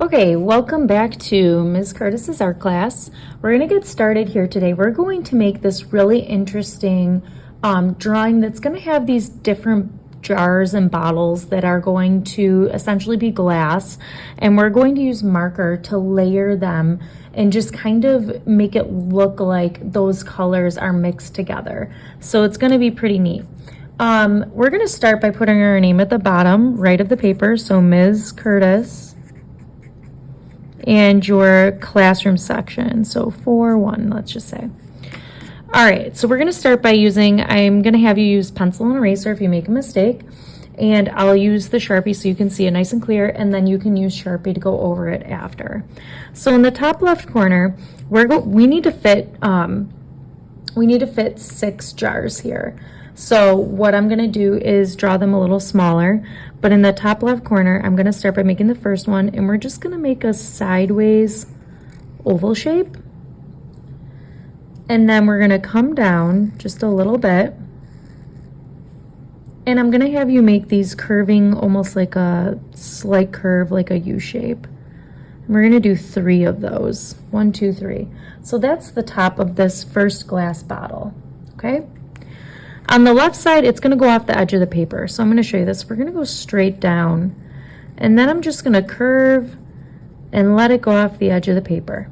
Okay, welcome back to Ms. Curtis's art class. We're going to get started here today. We're going to make this really interesting drawing that's going to have these different jars and bottles that are going to essentially be glass, and we're going to use marker to layer them and just kind of make it look like those colors are mixed together. So it's going to be pretty neat. We're going to start by putting our name at the bottom right of the paper, so Ms. Curtis, and your classroom section, so 4-1, let's just say. All right, so we're going to start by I'm going to have you use pencil and eraser if you make a mistake, and I'll use the Sharpie so you can see it nice and clear, and then you can use Sharpie to go over it after. So in the top left corner, we need to fit 6 jars here. So what I'm going to do is draw them a little smaller, but in the top left corner, I'm going to start by making the first one, and we're just going to make a sideways oval shape. And then we're going to come down just a little bit, and I'm going to have you make these curving, almost like a slight curve, like a U shape. And we're going to do 3 of those. 1, 2, 3. So that's the top of this first glass bottle, okay? On the left side, it's going to go off the edge of the paper. So I'm going to show you this. We're going to go straight down, and then I'm just going to curve and let it go off the edge of the paper.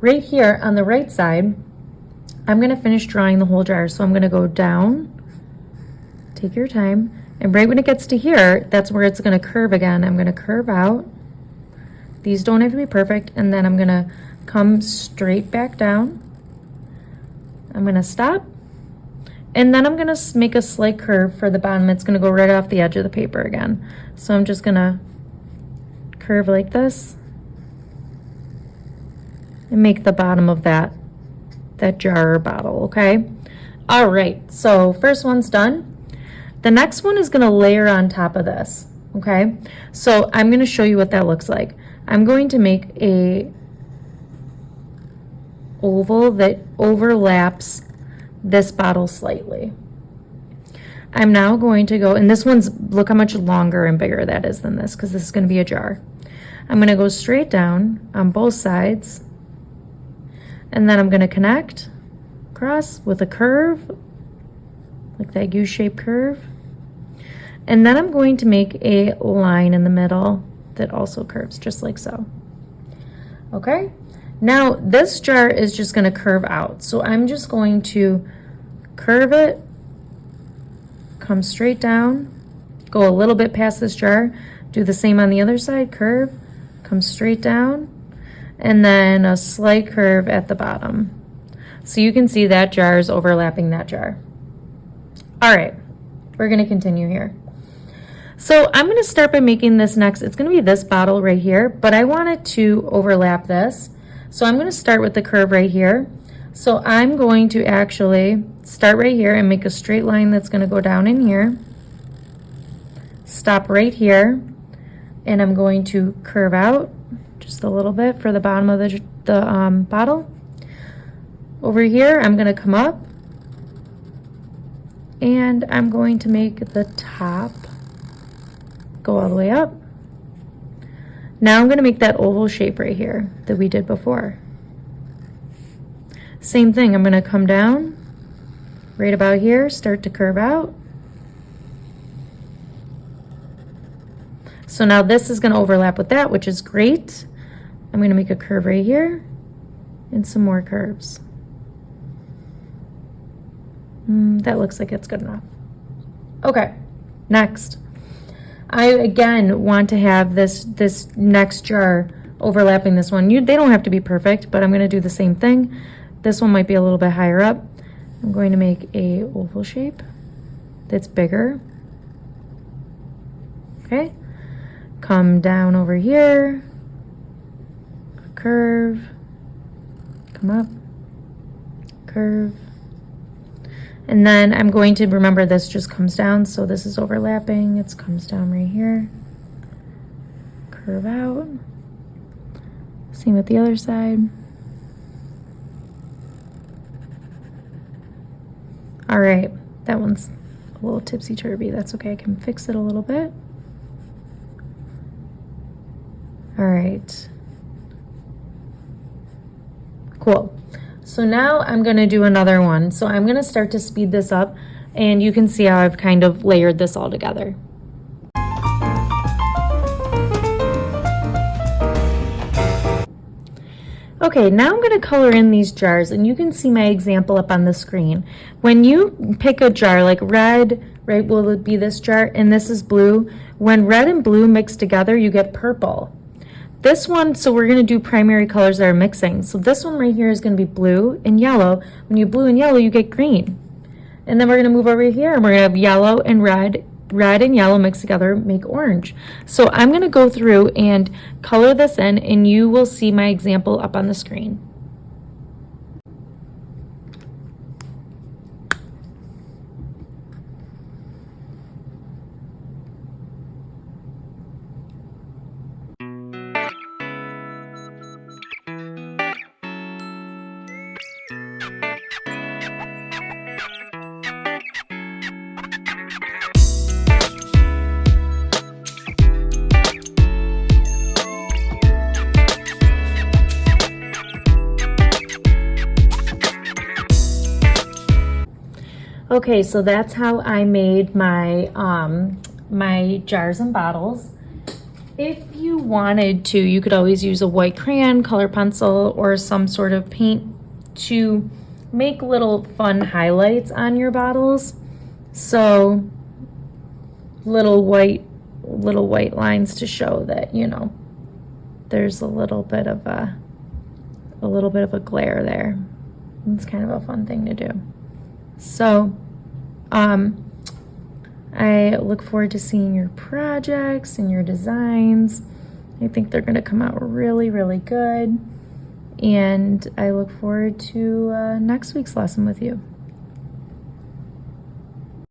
Right here on the right side, I'm going to finish drawing the whole jar. So I'm going to go down, take your time, and right when it gets to here, that's where it's going to curve again. I'm going to curve out. These don't have to be perfect, and then I'm going to come straight back down. I'm going to stop. And then I'm going to make a slight curve for the bottom. It's going to go right off the edge of the paper again. So I'm just going to curve like this and make the bottom of that jar or bottle, okay? All right, so first one's done. The next one is going to layer on top of this, okay? So I'm going to show you what that looks like. I'm going to make a oval that overlaps this bottle slightly. I'm now going to go, and this one's, look how much longer and bigger that is than this, because this is going to be a jar. I'm going to go straight down on both sides, and then I'm going to connect across with a curve, like that U-shaped curve, and then I'm going to make a line in the middle that also curves, just like so. Okay? Now, this jar is just going to curve out. So I'm just going to curve it, come straight down, go a little bit past this jar, do the same on the other side, curve, come straight down, and then a slight curve at the bottom. So you can see that jar is overlapping that jar. All right, we're going to continue here. So I'm going to start by making this next. It's going to be this bottle right here, but I want it to overlap this. So I'm going to start with the curve right here. So I'm going to actually start right here and make a straight line that's going to go down in here. Stop right here, and I'm going to curve out just a little bit for the bottom of the bottle. Over here, I'm going to come up, and I'm going to make the top go all the way up. Now I'm going to make that oval shape right here that we did before. Same thing, I'm going to come down right about here, start to curve out. So now this is going to overlap with that, which is great. I'm going to make a curve right here and some more curves. That looks like it's good enough. Okay, next. I again want to have this next jar overlapping this one. They don't have to be perfect, but I'm going to do the same thing. This one might be a little bit higher up. I'm going to make a oval shape that's bigger. Okay, come down over here, curve, come up, curve. And then I'm going to remember this just comes down, so this is overlapping. It comes down right here. Curve out. Same with the other side. All right, that one's a little tipsy-turvy. That's okay, I can fix it a little bit. All right. Cool. So now I'm going to do another one. So I'm going to start to speed this up, and you can see how I've kind of layered this all together. Okay, now I'm going to color in these jars, and you can see my example up on the screen. When you pick a jar like red, right, will it be this jar, and this is blue. When red and blue mix together, you get purple. This one, so we're going to do primary colors that are mixing. So this one right here is going to be blue and yellow. When you blue and yellow, you get green. And then we're going to move over here, and we're going to have yellow and red. Red and yellow mixed together make orange. So I'm going to go through and color this in, and you will see my example up on the screen. Okay, so that's how I made my my jars and bottles. If you wanted to, you could always use a white crayon, color pencil, or some sort of paint to make little fun highlights on your bottles. So little white lines to show that, you know, there's a little bit of a glare there. It's kind of a fun thing to do. So I look forward to seeing your projects and your designs. I think they're going to come out really, really good. And I look forward to next week's lesson with you.